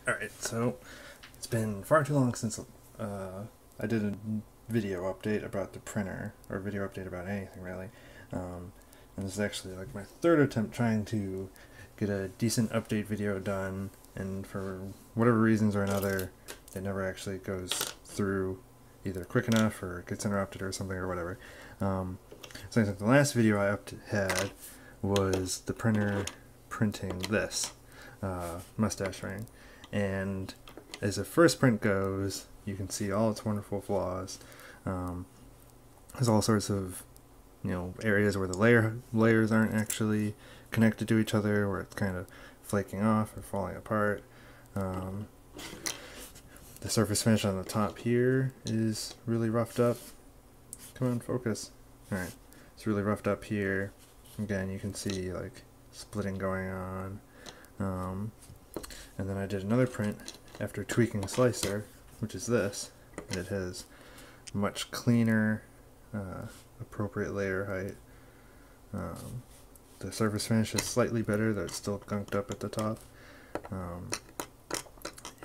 Alright, so it's been far too long since I did a video update about the printer, or a video update about anything really. And this is actually like my third attempt trying to get a decent update video done, and for whatever reasons or another, it never actually goes through either quick enough or gets interrupted or something or whatever. So the last video I had was the printer printing this mustache ring, and as the first print goes, you can see all its wonderful flaws. There's all sorts of areas where the layers aren't actually connected to each other, where it's kind of flaking off or falling apart. The surface finish on the top here is really roughed up. Come on, focus. Alright, it's really roughed up here. Again, you can see like splitting going on. And then I did another print after tweaking the slicer, which is this. It has much cleaner, appropriate layer height. The surface finish is slightly better, though it's still gunked up at the top.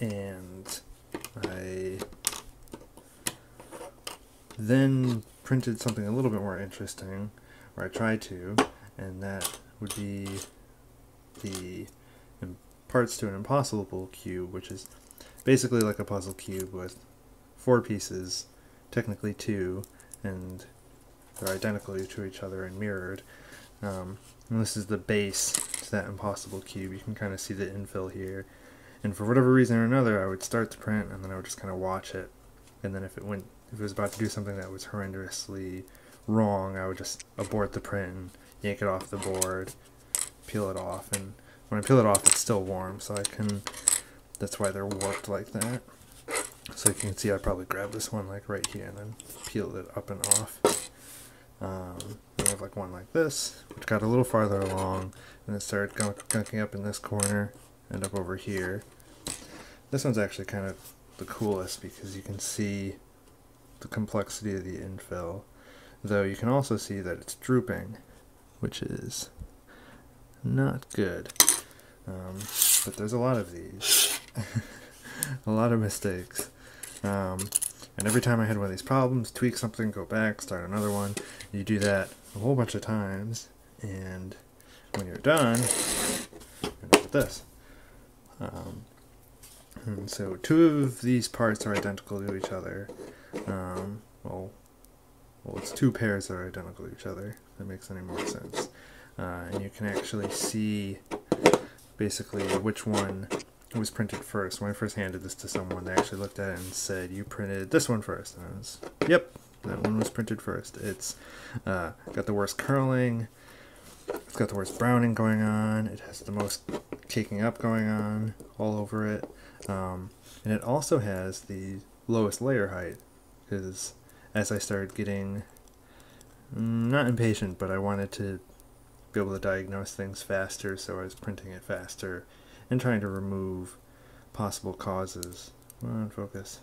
And I then printed something a little bit more interesting, or I tried to, and that would be the parts to an impossible cube, which is basically like a puzzle cube with 4 pieces, technically 2, and they're identical to each other and mirrored. And this is the base to that impossible cube. You can kind of see the infill here. And for whatever reason or another, I would start the print and then I would just kind of watch it. And then if it was about to do something that was horrendously wrong, I would just abort the print and yank it off the board, peel it off, and when I peel it off, it's still warm, so that's why they're warped like that. So you can see I probably grabbed this one like right here and then peeled it up and off. I have like one like this, which got a little farther along, and it started gunking up in this corner and up over here. This one's actually kind of the coolest because you can see the complexity of the infill, though you can also see that it's drooping, which is not good. But there's a lot of these. A lot of mistakes. And every time I had one of these problems, tweak something, go back, start another one. You do that a whole bunch of times, and when you're done, you end up with this. And so 2 of these parts are identical to each other. Well, it's 2 pairs that are identical to each other. If that makes any more sense. And you can actually see basically which one was printed first. When I first handed this to someone, they actually looked at it and said, "You printed this one first." And I was, "Yep, that one was printed first." It's got the worst curling, it's got the worst browning going on, it has the most caking up going on all over it, and it also has the lowest layer height, because as I started getting, not impatient, but I wanted to be able to diagnose things faster, so I was printing it faster and trying to remove possible causes. Come on, focus.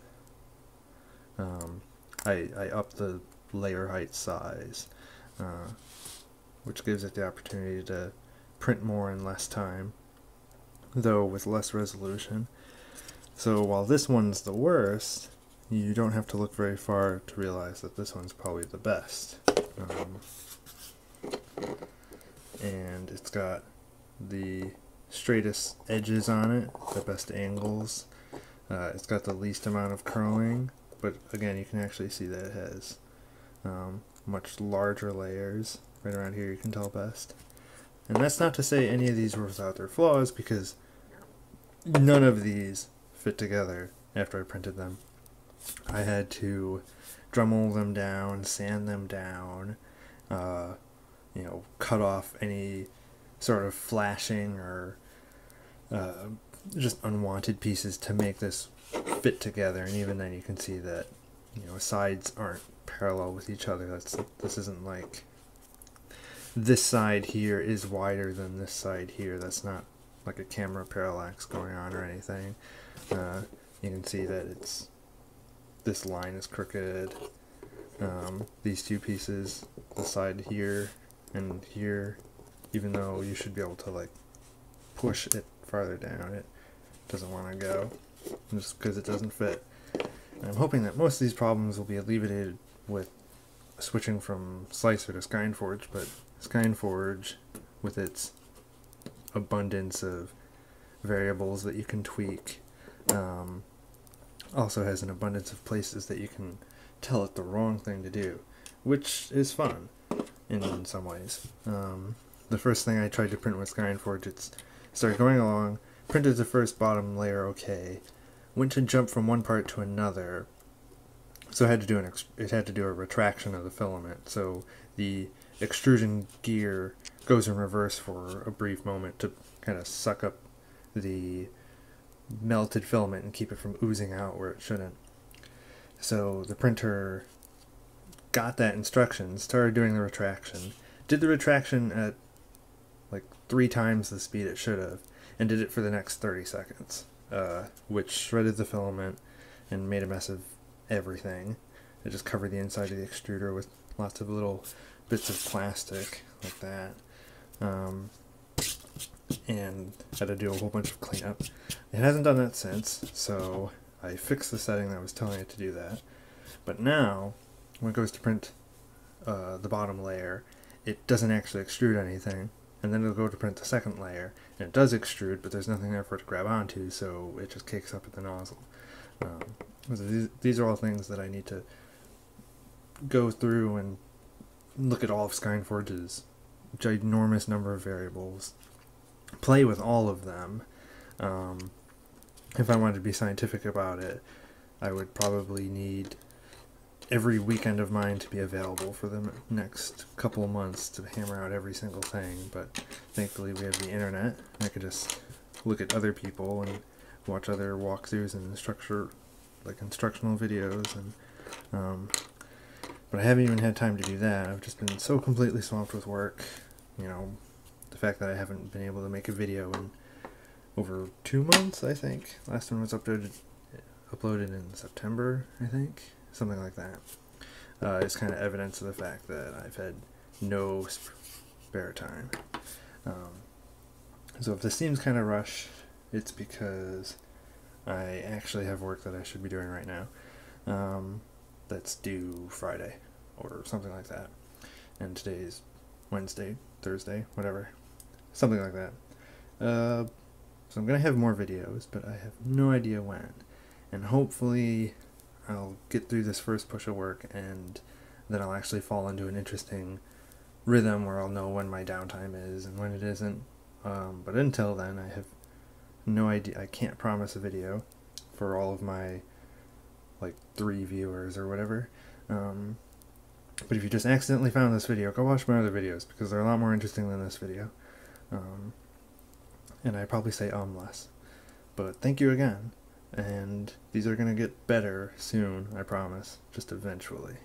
I upped the layer height size, which gives it the opportunity to print more in less time, though with less resolution. So while this one's the worst, you don't have to look very far to realize that this one's probably the best. And it's got the straightest edges on it, the best angles. It's got the least amount of curling, but again, you can actually see that it has much larger layers. Right around here you can tell best. And that's not to say any of these were without their flaws, because none of these fit together after I printed them. I had to Dremel them down, sand them down, cut off any sort of flashing or just unwanted pieces to make this fit together. And even then you can see that sides aren't parallel with each other. This isn't like this side here is wider than this side here. That's not like a camera parallax going on or anything. You can see that this line is crooked. These 2 pieces, the side here and here, even though you should be able to like push it farther down, doesn't want to go, just because it doesn't fit. And I'm hoping that most of these problems will be alleviated with switching from Slicer to SkyneForge, but SkyneForge, with its abundance of variables that you can tweak, also has an abundance of places that you can tell it the wrong thing to do, which is fun in some ways. The first thing I tried to print with SkyneForge, it started going along, printed the first bottom layer okay, went to jump from one part to another, so it had to do a retraction of the filament, so the extrusion gear goes in reverse for a brief moment to kind of suck up the melted filament and keep it from oozing out where it shouldn't. So the printer got that instruction, started doing the retraction, did the retraction at like 3 times the speed it should have, and did it for the next 30 seconds, which shredded the filament and made a mess of everything. It just covered the inside of the extruder with lots of little bits of plastic like that, and had to do a whole bunch of cleanup. It hasn't done that since, so I fixed the setting that was telling it to do that. But now, when it goes to print the bottom layer, it doesn't actually extrude anything, and then it'll go to print the second layer, and it does extrude, but there's nothing there for it to grab onto, so it just cakes up at the nozzle. These are all things that I need to go through and look at all of SkyneForge's ginormous number of variables, play with all of them. If I wanted to be scientific about it, I would probably need every weekend of mine to be available for the next couple of months to hammer out every single thing, but thankfully we have the internet. I could just look at other people and watch other walkthroughs and instructional videos, and but I haven't even had time to do that. I've just been so completely swamped with work. You know, the fact that I haven't been able to make a video in over 2 months, I think. Last one was uploaded in September, I think. Something like that. It's kind of evidence of the fact that I've had no spare time. So if this seems kind of rushed, it's because I actually have work that I should be doing right now. That's due Friday or something like that. And today's Wednesday, Thursday, whatever. Something like that. So I'm going to have more videos, but I have no idea when. And hopefully I'll get through this first push of work, and then I'll actually fall into an interesting rhythm where I'll know when my downtime is and when it isn't. But until then, I have no idea. I can't promise a video for all of my, like, 3 viewers or whatever. But if you just accidentally found this video, go watch my other videos, because they're a lot more interesting than this video. And I probably say less. But thank you again. And these are going to get better soon, I promise. Just eventually.